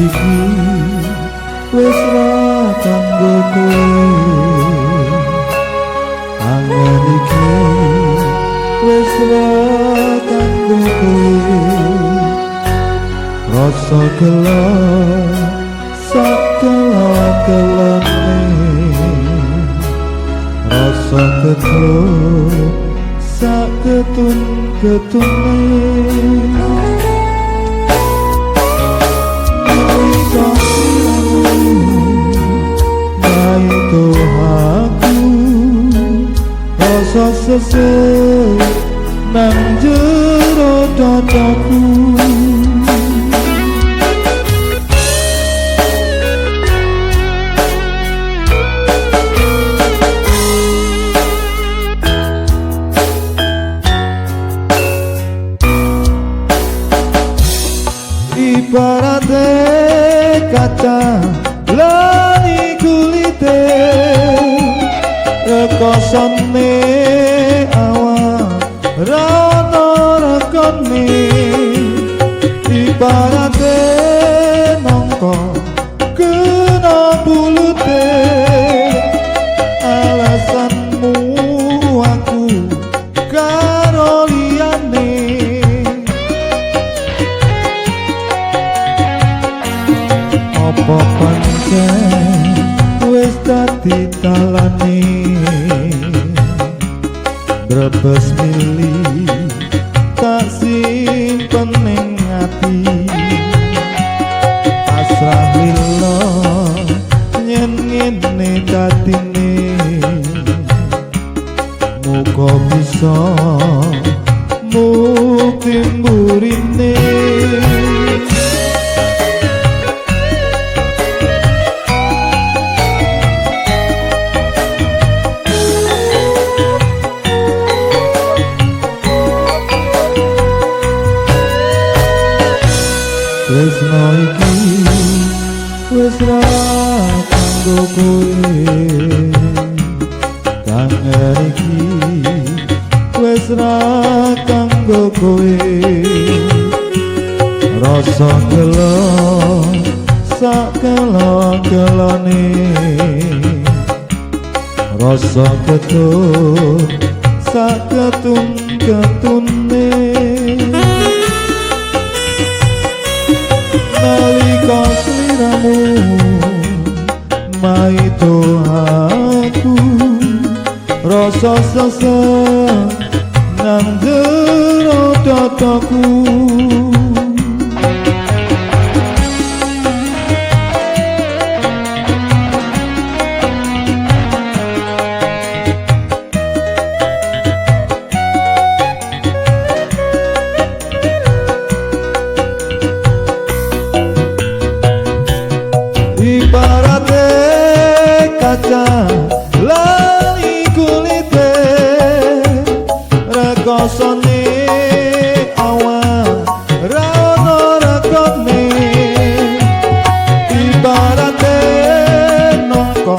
iki wis ra kanggo kowe, angen iki wis ra kanggo kowe. Rasa gelo sak gelo-gelone, rasa ketut sak ketun-ketune. Itu aku rasa sesek nang jero dadaku. Ibarate kaca lani kulite, rekosane awak rana rekone. Ibarate nangka kena bulute, alasanmu aku karo liyane. Apa pancen wis dadi talane, brebes mili tak simpen ning ati. Asrah lilo yen ngene dadine, muga bisa mukti mburine. Tresno iki wis ra kanggo kowe, kangen iki wis ra kanggo kowe. Rasa gelo sak gelo-gelone, rasa ketut sak ketun-ketune. Nalika sliramu maito aku, rasa sesek nang jero dadaku. Ibarate kaca lani kulite, rekosane awak rana rekone. Ibarate nangka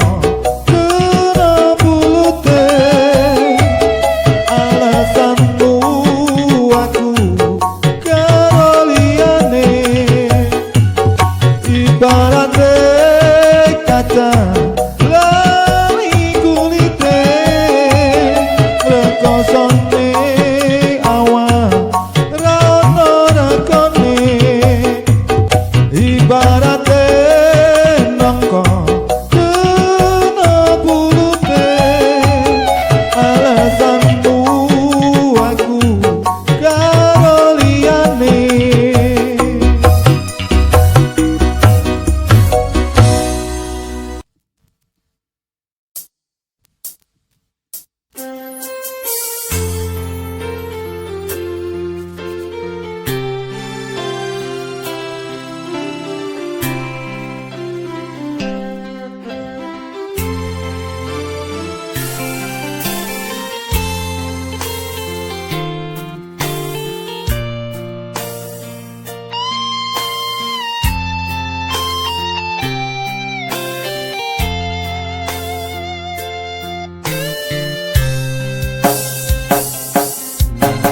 kena bulute, alasanmu aku karo liyane. Ibarate kaca lani kulite, rekosane awak rana rekone. Ibarate nangka kena bulute, alasanmu aku karo liyane.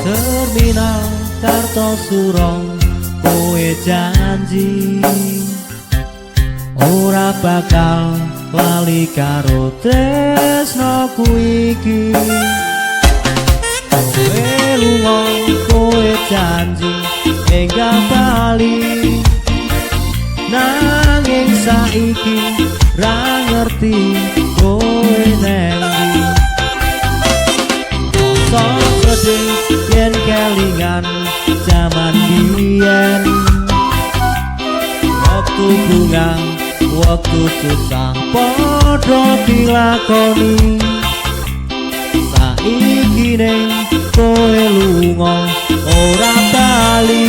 Terminal Kartosuro kowe janji ora bakal lali karo tresnoku iki. Kowe lunga, kowe janji enggak bali, nanging saiki ra ngerti kowe nang ndi. Rasa sedih yen kelingan jaman biyen, waktu bunga, waktu susah padha dilakoni. Saiki ning kowe lunga ora bali,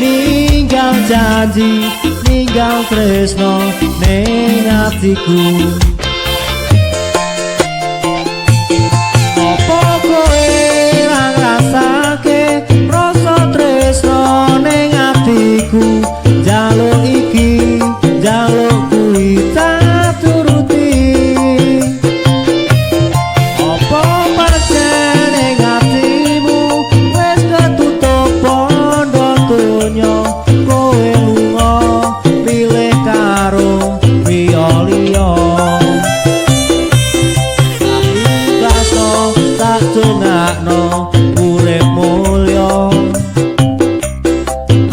ninggal janji, ninggal tresno ning atiku. Apa kowe ra ngrasake rasa tresno ning atiku? Jaluk iki, jaluk kuwi tak turuti. Apa pancen ning atimu wis ketutup pondho donya? Kowe lunga pilih karo priya liya. Ikhlasno tak dongakno urip mulya.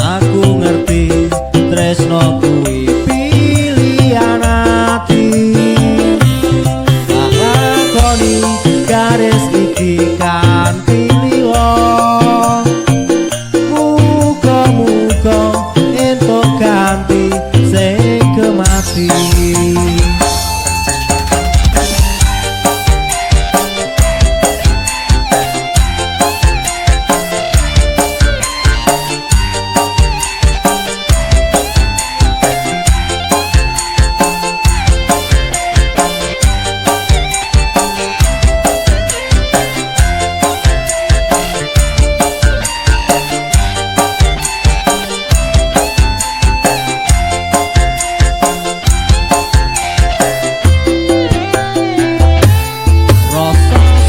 Aku ngerti tresno kuwi pilihan ati. Tak lakoni garis iki kanthi lila. Muga-muga entuk ganti sing kemati.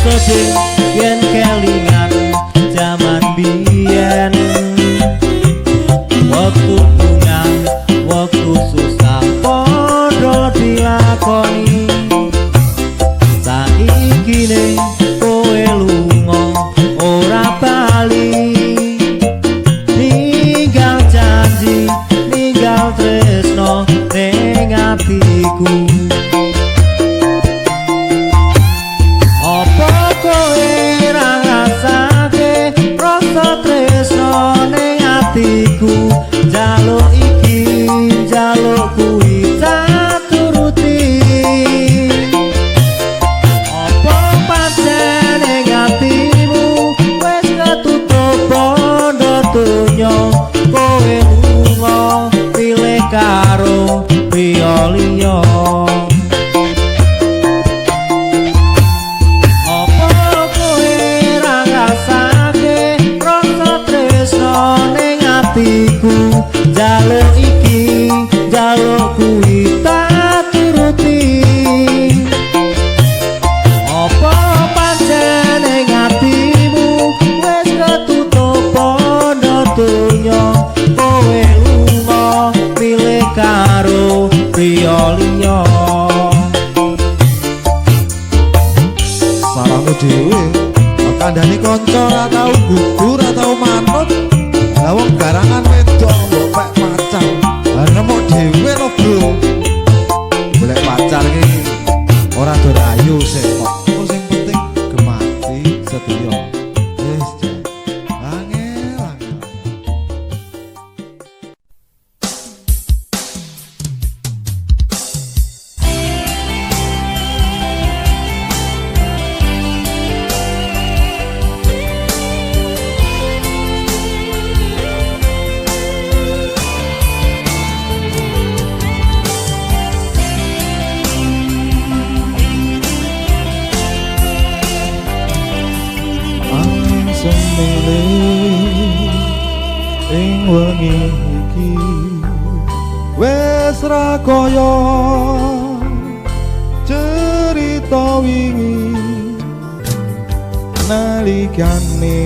Sedih yen kelingan jaman biyen, waktu bunga, waktu susah padha dilakoni. Saiki ning kowe lunga ora bali, ninggal janji, ninggal tresno ning atiku. Apa kowe ra ngrasake rasa tresno ning atiku? Jaluk iki, jaluk kuwi tak turuti. Apa pancen ning atimu wis ketutup pondho donya? Kowe lunga pilih karo priya liya. Jaluk iki, jaluk kuwi tak turuti. Apa pancen ning atimu wis ketutup pondho donya? Kowe lunga pilih karo priya liya. Salahmu dhewe, kandhane kanca ora tau gugur, ora tau manut. Lah wong garangan wedok mbok pek pacar. Lah nemu dhewe lho, Bro. Golek pacar ki ora do rayu sik kok. Sing penting gemati sedaya. Wis, Cek. Angel. Ing wengi iki wes ra kaya cerita wingi nalikane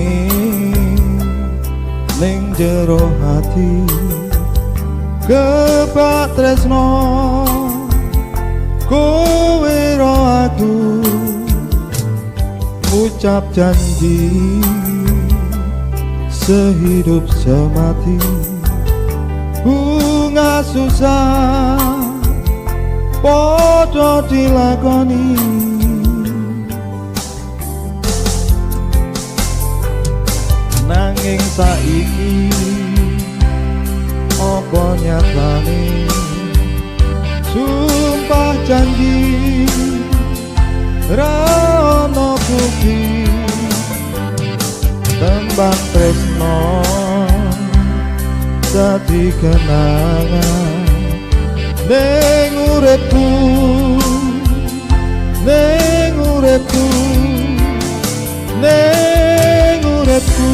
ning jero hati kebak tresno kowe ro aku ucap janji sehidup semati bunga susah podo dilakoni nanging saiki apa nyatane sumpah janji ra ono bukti tembang tresno dadi kenangan ning uripku ning uripku ning uripku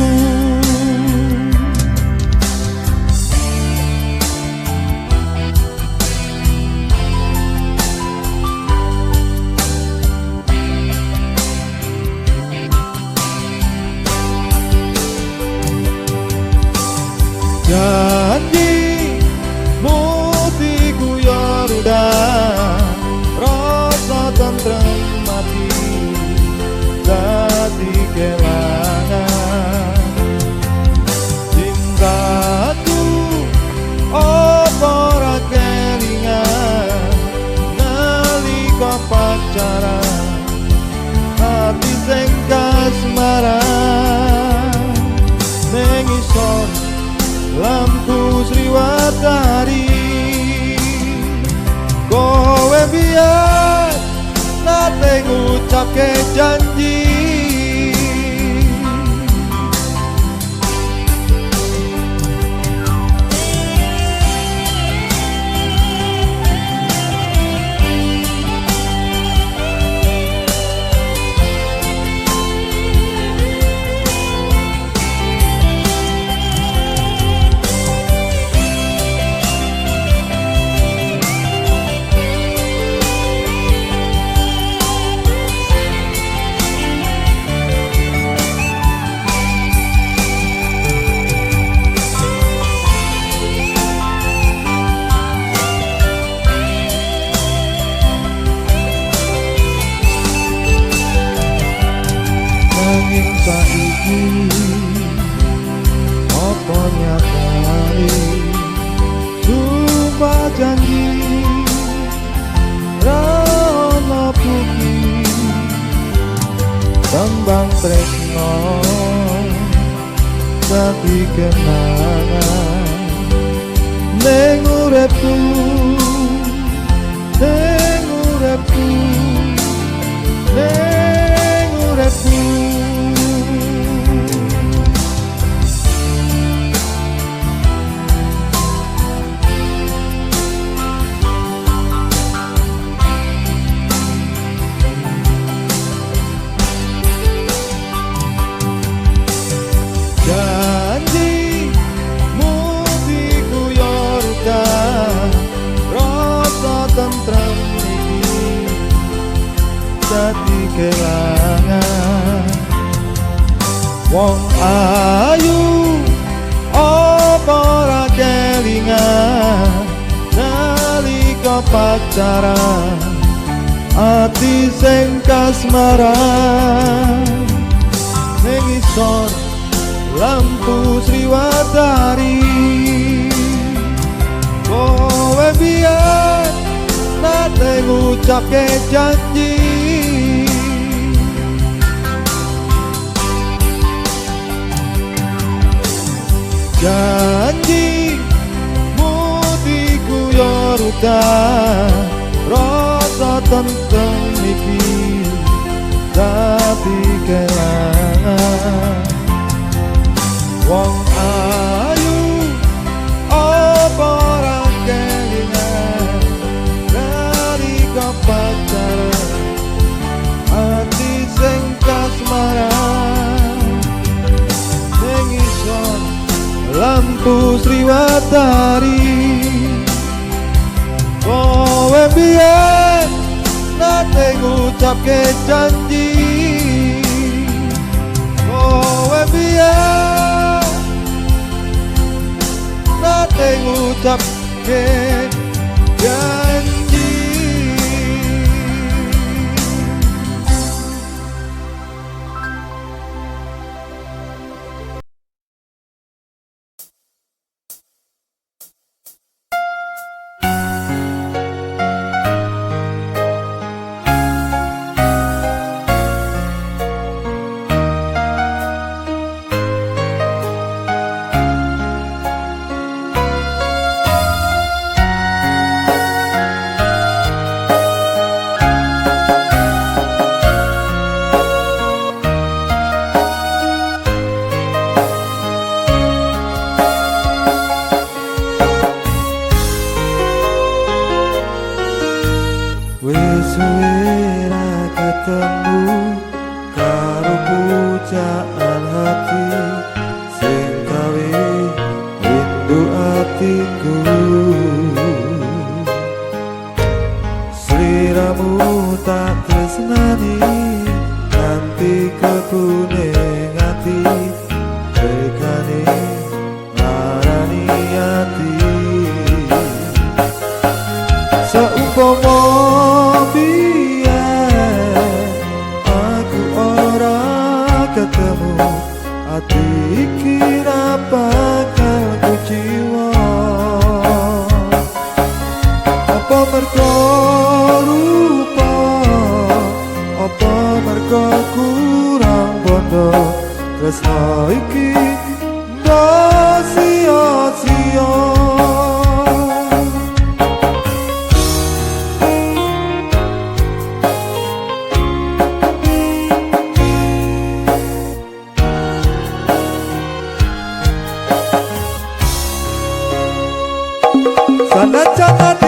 janji muti guyur udah rasa tentrem mati dadi kelangan cintaku apa ora kelingan nalika pacaran hati sing kasmaran ning isor lampu Sriwatari kowe biar nate ngucapke janji nanging saiki apa nyatane sumpah janji ra ono bukti tembang tresno dadi kenangan ning uripku ning uripku ning uripku janji muti guyur rasa tentrem iki dadi kelangan wong ayu apa ora kelingan nalika pacaran ati sing kasmaran ning isor lampu Sriwatari kowe biar nate ngucapke janji janji muti guyur rasa tentrem iki dadi kelangan wong ayu apa ora kelingan nalika pacaran ati sing kasmaran ning isor lampu Sriwatari kowe biyen nate ngucapke janji kowe biyen nate ngucap ngomongke janji. Wis suwe ra ketemu karo pujaan hati sing gawe rindu atiku. Sliramu tak tresnani nganti kekuning ati tekane marani ati. Seumpama ketemu hati kira bakal kuciwa. Apa mergo rupa, apa mergo kurang bondo, tresno iki ndak sia-sia. Sana jangan